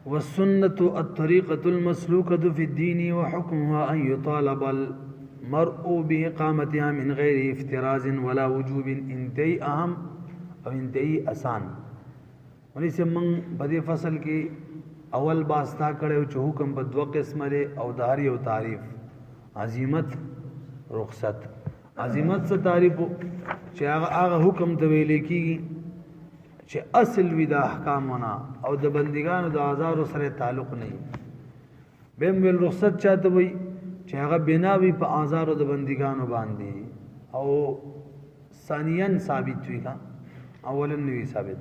والسنة الطريقة المسلوكة في الدين وحكمها أن يطالب المرء بإقامتها من غير افتراز ولا وجوب انتهي أهم او انتهي آسان. ونیسے من بدی فصل کی اول باستا کڑے چو حکم بدو قسم لے او داری او تعریف عظیمت رخصت. عظیمت سے تعریف چه آغا حکم تویلے کی چه اصل وی دا احکامنا او د بندگانو د آزار سره تعلق نہیں. بیم ویل رخصت چاہتا وی چه آغا بناوی پا آزار د بندگانو باندی او ثانیاً ثابت وی کا اولا نوی ثابت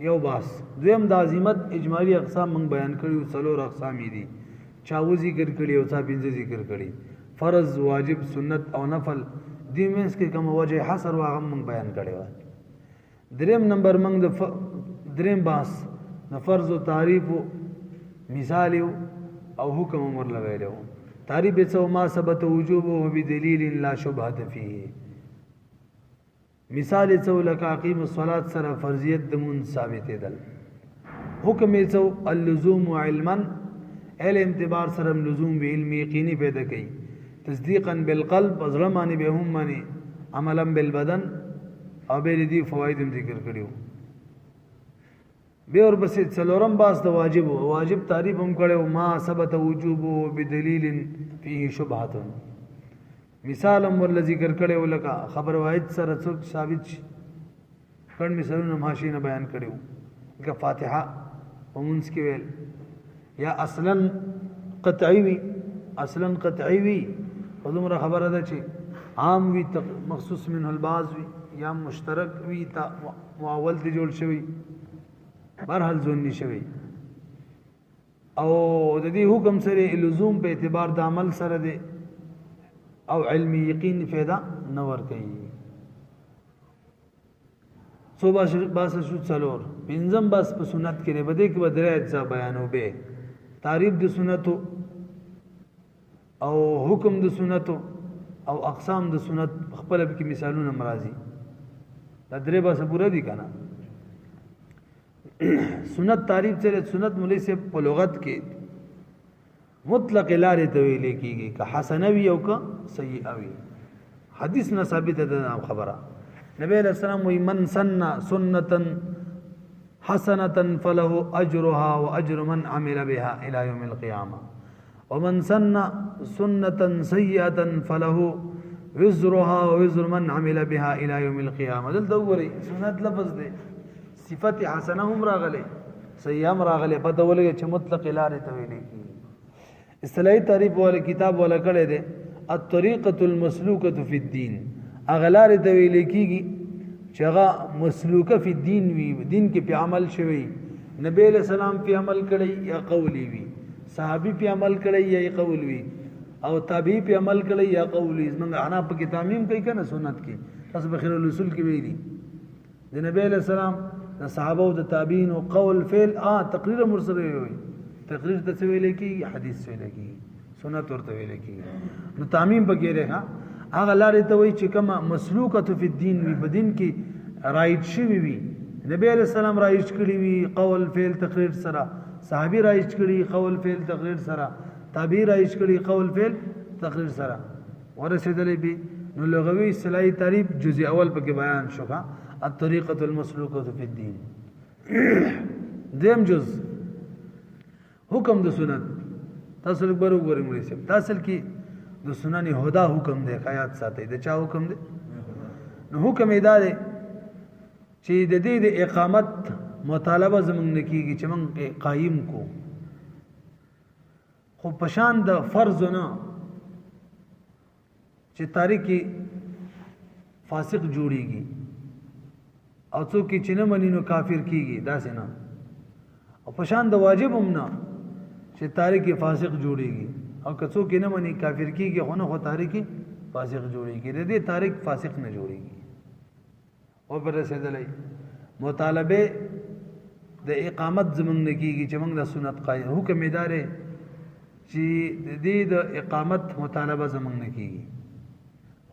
یو باس. دویم دا عظیمت اجمالی اقسام منگ بیان کری سلور اقسامی دی چاو ذکر کری او چا پینزه ذکر کری فرض واجب سنت او نفل دی منس کے کم وجہ حصر واغم منگ بیان کری وای. دریم نمبر منگ دریم باس دا فرض و تعریف و مثالی او حکم عمر لگئے ہو. تعریف سو ما ثبت وجوب و بدلیل لا شبہت فیه. مثال سو لکا اقیم الصلاة سر فرضیت دمون ثابت دل. حکم سو اللزوم علما اہل امتبار سرم لزوم بی علمی یقینی پیدا کی تصدیقا بالقلب ازرمانی بے همانی عملا بالبدن او بے دی فوائدم ذکر کریو. بے اور بس سلورم باس دا واجب واجب تعریف ہم کرے ما ثبت وجوب بدلیل فیہ شبہت. مثال امور ذکر کرے لکا خبر واحد سر رسول ثابت کن مثالون ماشین بیان کرے کہ فاتحہ ومنس کی ویل یا اصلا قطعی وی اصلا قطعی وی خودم را خبر دا چی عام وی مخصوص من الباز وی یا مشترک وی تا معاول دی جوڑ شوی برحل زونی شوی او دا دی حکم سر لزوم پہ اعتبار دا عمل سر دے او علمی یقین فیدا نور کئی. سو باس شد سلور پینزم باس پا سنت کرے بدے کہ بدرہ اجزا بیانو بے تعریف دا سنتو او حکم دا سنتو او اقسام دا سنت خپل اب کی مثالون امراضی دا درے باس پورا دی کنا. سنت تعریف چلے سنت ملی سے پلغت کے مطلق لارے تویلے کی گئی کہ حسنوی او کا سیئوی حدیث نہ ثابت ہے دا خبرہ. نبی علیہ السلام وی من سن سنتا حسنتا فلہ اجرها و اجر من عمل بها الى یوم القیامة ومن سن سنتا سیئتا فلہ وزرها و وزر من عمل بها الى یوم القیامة. دل دوری سنت لفظ دے صفت حسنہ ہم راغلے سیئہ ہم راغلے پتہ ولے چھ مطلق لارے تویلے کی. اصطلاحی تعریف والا کتاب والا کڑے دے الطریقۃ المسلوکۃ فی الدین اغلار تویلے کی گی چغا مسلوکہ فی الدین وی دین کے پہ عمل شوی نبی علیہ السلام پہ عمل کڑی یا قولی وی صحابی پہ عمل کڑی یا قول وی او تابعی پہ عمل کڑی یا قول وی. منگا انا پہ کی تعمیم کئی کنا سنت کی تصب خیر الرسول کی ویلی دے نبی علیہ السلام دا صحابہ دا تابعین و قول فعل تقریر مرسل ہوئی تقریر تسویلے کی حدیث سویلے کی سنت اور تویلے کی نو تعمیم پکے رہا آغا لارے توی چکما مسلوکت فی الدین وی بدین کی رائج شوی وی نبی علیہ السلام رائج کری وی قول فعل تقریر سرا صحابی رائج کری قول فعل تقریر سرا تابعی رائج کری قول فعل تقریر سرا ورسیدلے بھی نو لغوی اصطلاحی تعریف جزء اول پکے بیان شکا الطریقۃ المسلوکۃ فی الدین. دیم جز حکم د سنت تاسل برو گوری مری سے تاسل کی د سنن ہدا حکم دے خیات ساتھ دے چا حکم دے نو حکم ادا دے چی د دې د اقامت مطالبه زمنګ نکیږي چې موږ قائم کو خو پشان د فرض نه چې تاریخ فاسق جوړیږي او څوک چې نه مني نو کافر کیږي دا څنګه او پشان د واجب هم نه چې تاریخ فاسق جوړیږي او کڅو کې نه مني کافر کیږي خو نه خو تاریخ فاسق جوړیږي د دې تاریخ فاسق نه جوړیږي. او پر رسیدلې مطالبه د اقامت زمنګ نه کیږي چې موږ د سنت قائم حکم ادارې چې د دې د اقامت مطالبه زمنګ نه کیږي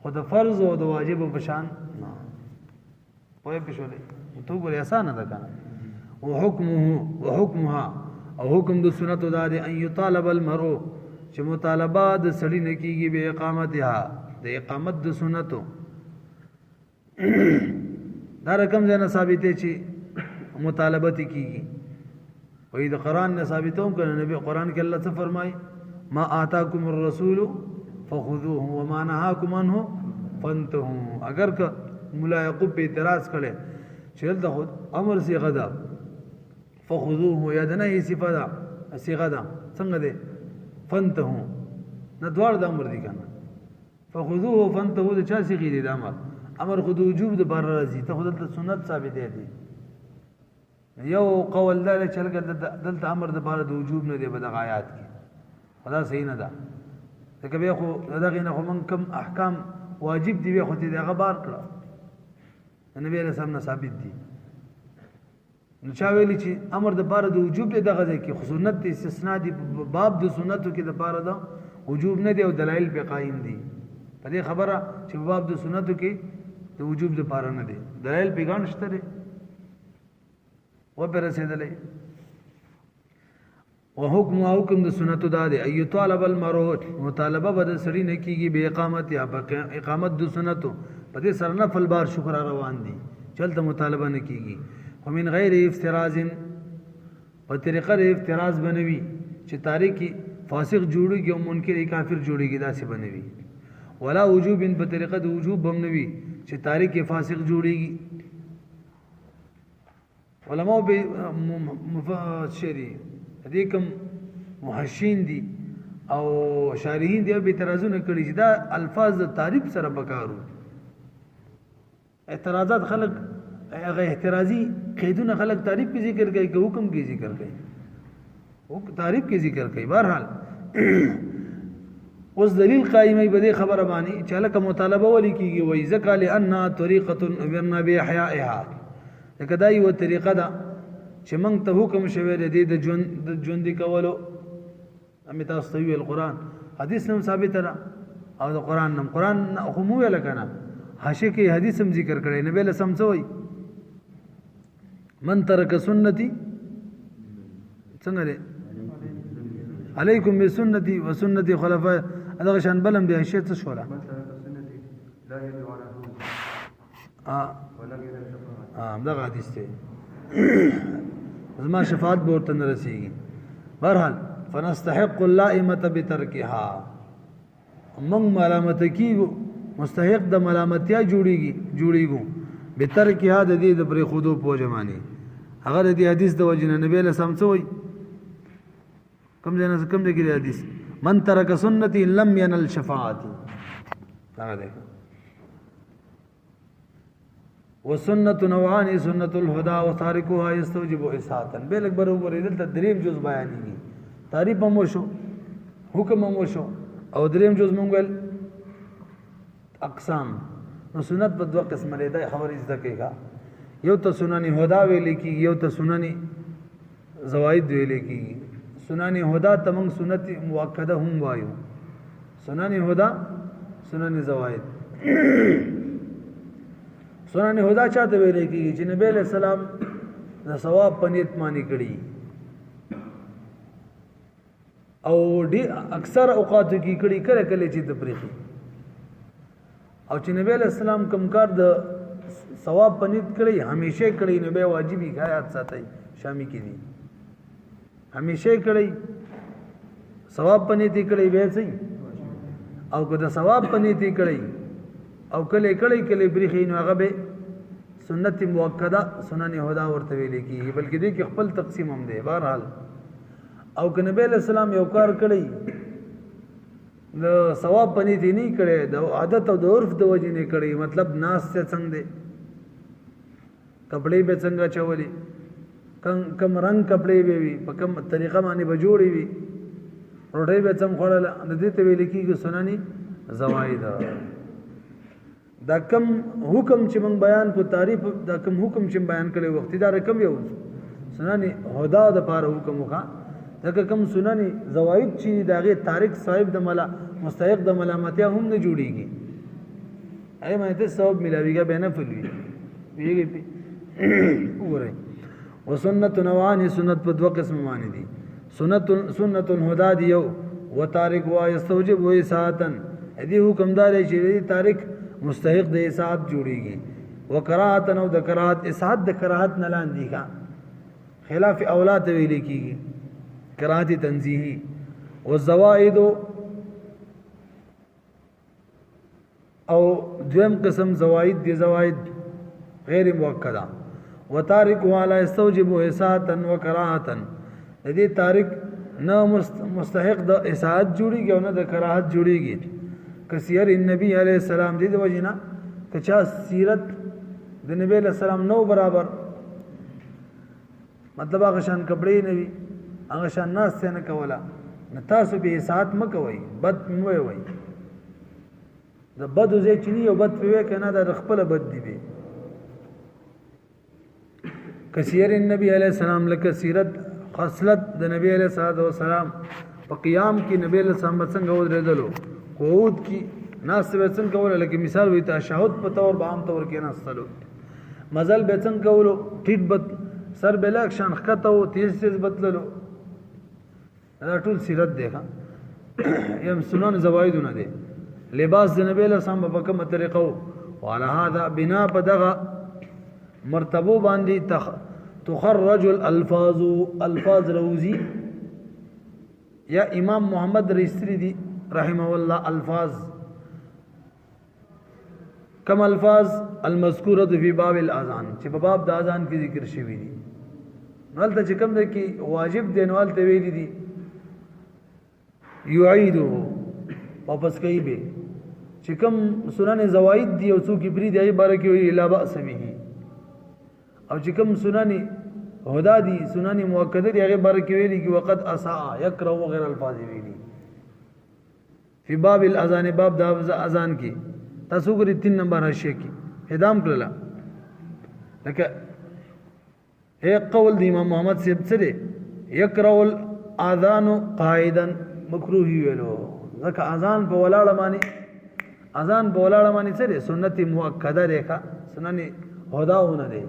خو د فرض او د واجب په شان نه پوهه پښولې تو ګورې آسان ده کنه. وحکمها او حکم د سنت دا دی ان یطالب المرء چې مطالبه د سړی نه کیږي به اقامتها د اقامت د سنتو دا رقم ځنه ثابته چې مطالبه کیږي وې د قران نه ثابتوم کنه نبی قران کې الله څه فرمای ما آتاکم الرسول فخذوه وما نهاکم عنه فانتهوا اگر که مولا یعقوب په اعتراض کړي چې دلته خود امر صيغه ده فخذوه یادنه صفه ده صيغه ده څنګه ده فانتهوا نه دوار د امر دي کنه فخذوه فانتهوا د چا صيغه دي د امر خود وجوب د بار راځي ته خود د سنت ثابت دي یو قول دا چې دلته امر د بار د وجوب نه دی په دغه آیات کې خدا صحیح نه ده ځکه به خو دغه نه خو من کم احکام واجب دی به خو دې هغه بار کړه نبی علیہ السلام نه ثابت دي نو چا ویلی چې امر د بار د وجوب دی دغه ځکه خو سنت استثناء دی باب د سنتو کې د بار د وجوب نه دی او دلایل به قائم دي په دې خبره چې باب د سنتو کې د وجوب د بار نه دی دلایل پیغام شته دی و پر رسیدلې وحکم د سنتو دا دی ایو طالب المرء مطالبه بد سړی نه کیږي به اقامت یا اقامت د سنتو په دې سره نفل بار شکر روان دي چلته مطالبه نه کیږي ومن غیر افتراض په طریقه افتراض بنوي چې تاریخي فاسق جوړيږي او منکر کافر جوړيږي داسې بنوي ولا وجوب په طریقه د وجوب بنوي چې تاریخي فاسق جوړيږي علماء به مفسري دې کوم محشین دي او شارحین دي به اعتراضونه کړي چې دا الفاظ د تعریف سره بکارو اعتراضات خلق هغه اعتراضی قیدونه خلق تعریف کې ذکر کوي که حکم کې ذکر کوي او تعریف کې ذکر کوي بهرحال اوس دلیل قائمه به دې خبره باندې چې لکه مطالبه ولي کیږي وای ذکر لئن طریقه امرنا باحیائها کدا یو طریقه ده چې موږ ته حکم شوی دی د ژوند کولو امه تاسو وی القرآن حدیث نم ثابت را او د قرآن نم قرآن خو مو ویل کنه حاشیه کې حدیث هم ذکر کړي نبی له سمڅوي من ترک سنتي څنګه ده علیکم بسنتي وسنتي خلفاء هغه شان بلم دی حاشیه څه شولا دا حدیث دی زما شفاعت به ورته نه رسیږي بهرحال فنستحق اللائمه بترکها موږ ملامت کیږو مستحق د ملامتیا جوړیږو بترکها د دې د پرې خودو پوجمانی هغه د حدیث د وجنه نبی له سمڅوي کوم ځای نه کوم ځای کې حدیث من ترک سنتي لم ينل شفاعتي هغه ده وسنت نوعان سنت الهدى وتاركها يستوجب اساءه بلک برابر دل دریم جز بیانېږي تعریف هم شو حکم هم شو او دریم جز مونږ ول اقسام نو سنت په دوه قسمه لري دا خبرې ذکر کیږي یو ته سنن هدا ویل کیږي یو ته سنن زوائد ویل کیږي سنن هدا ته موږ سنت مؤکده هم وایو سنن هدا سنن زوائد سنن هدا چاته ویل کیږي چې نبی له سلام د ثواب پنیت مانی کړي او ډي اکثر اوقات کې کړي کله کله چې تفریخي او چې نبی له سلام کوم کار د ثواب پنیت کړي همیشه کړي نبی واجبي غایات ساتي شامي کړي همیشه کړي ثواب پنیت کړي به سي او که د ثواب پنیت کړي او کله کله بریخي نو هغه به سنت مؤکده سنن هدا ورته ویل کیږي بلکې دې کې خپل تقسیم هم دی بهرحال او که نبی له سلام یو کار کړی د ثواب پنی دی نه کړي د عادت او د عرف د وجې نه کړي مطلب ناس څه څنګه دی کپڑے به څنګه چولي کم رنگ کپڑے به وي په کوم طریقه باندې به جوړي وي روټي به څنګه خړل د دې ته ویل کیږي سنن زوائد دا کم حکم چې موږ بیان کو تعریف دا کم حکم چې بیان کړي وخت دا رقم یو سنن هدا د پاره حکم وکړه دا کم سنن زوائد چې داغه تاریخ صاحب د مستحق د ملامتیا هم نه جوړیږي اې مې ته ثواب ملاويږي به نه فلوي ویږي وګورئ وسنت نوعان سنت په دوه قسم باندې دي سنت الهدى دیو و تارک و یستوجب و اساعتن دې حکم دار چې دې تارک مستحق د اساعت جوړيږي و کراهتن او د کراهت اساعت د کراهت نه لاندې کا خلاف اولاد ویل کیږي کراهت تنزیهی و زوائد او دویم قسم زوائد دي زوائد غیر موکده و تارک والا استوجب اساعتن و کراهتن دې تارک نه مستحق د اساعت جوړيږي او نه د کراهت جوړيږي کثیر النبی علیہ السلام دې د وجینا کچا سیرت د نبی علیہ السلام نو برابر مطلب هغه شان کپڑے نه وي هغه شان ناس نه کولا تاسو به اساعت مکوئ بد مو وي د بد زې چني او بد وی کنه د خپل بد دی به کثیر النبی علیہ السلام لکه سیرت خصلت د نبی علیہ الصلوۃ والسلام په قیام کې نبی علیہ السلام څنګه ودرېدلو قعود کې ناس به څنګه کوله لکه مثال وي تشهود په تور به عام طور کې ناستلو مزل به څنګه کولو ټیټ بد سر به لاک شان خطه او تیز تیز بدللو دا ټول سیرت دی یم سنن زوایدونه دي لباس د نبی له سم په کومه طریقو وعلى هذا بنا بدغه مرتبه باندې تخرج الفاظ روزی یا امام محمد رئیسری دی رحمه الله الفاظ کم الفاظ المذکوره فی باب الاذان چې په باب د اذان کې ذکر شوی دي ولته چې کوم د کې واجب دینوال ته ویلي دي یعیدو واپس کوي به چې کوم سنن زوائد دي او څوک بری دی باره کې ویلي لا باس به او چې کوم سنن هدا دي سنن مؤکده دي هغه باره کې ویلي کې وقد اساء يكره غیر الفاظ ویلي فی باب الاذان باب د اذان کې تاسو ګورئ 3 نمبر حاشیه کې هدام کړل لکه هي قول د امام محمد سیب سره یکره الاذان قاعدا مکروه ویلو ځکه اذان په ولاړه معنی سره سنت مؤکده ده سنن هداونه ده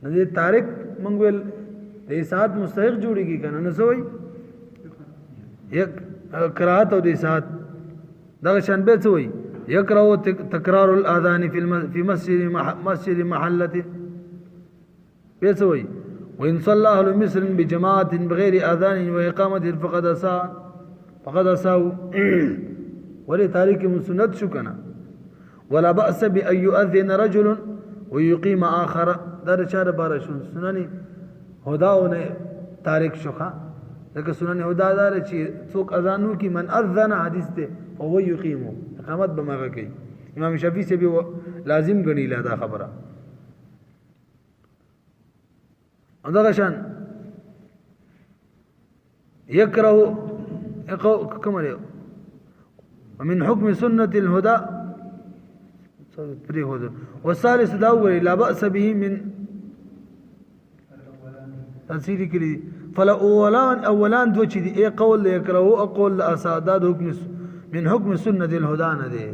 نه دي تارک منګول د اساعت مستحق جوړیږي کنه نه سوې یک قرات او د اساعت دا شان به سوې يكره تكرار الاذان في مسجد محله بيسوي وان صلى اهل مصر بجماعه بغير اذان واقامه فقد اساءوا ولي تارك من سنت شو كنا ولا باس بان يؤذن رجل ويقيم اخر در چار بار شون سنن هداونه تارک شوخه لکه سنن هدا دار چې څوک اذانو کی من اذن حدیث ته او یقیمو اقامت بمغه کوي امام شافعی سے بھی لازم غنی لا دا خبره اندر شان يكره كما ومن حكم سنة الهدى والثالث داول لا بأس به من تفسير كلي فلا اولان دو چي دي قول يكره اقول اسادات حكم من حكم سنة الهدى نه دي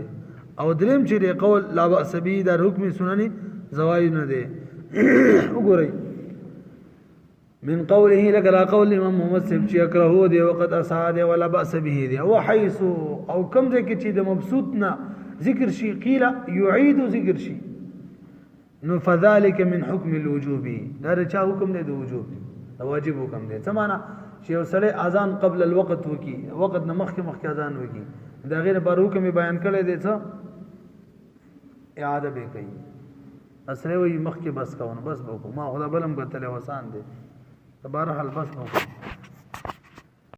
او دریم چې دی قول لا باس به در حکم سنن زوائد نه دي وګورئ من قوله لقد قول امام محمد سب چې يكره دي وقد اساد ولا باس به دي او حيث او کم دې کې چې د مبسوط نه ذکر شي قيل يعيد ذکر شي نو فذلك من حكم الوجوب دا چا حکم دی د وجوب دا واجب حکم دی څه معنا چې یو سړی اذان قبل الوقت وکي وقت نه مخکې اذان وکي دا غیر بار حکم بیان کړی دی څه اعاده به کوي اسره وي مخکې بس کاونه بس وکړو ما خدا بلم کتل وسان دی تبارک البس وکړو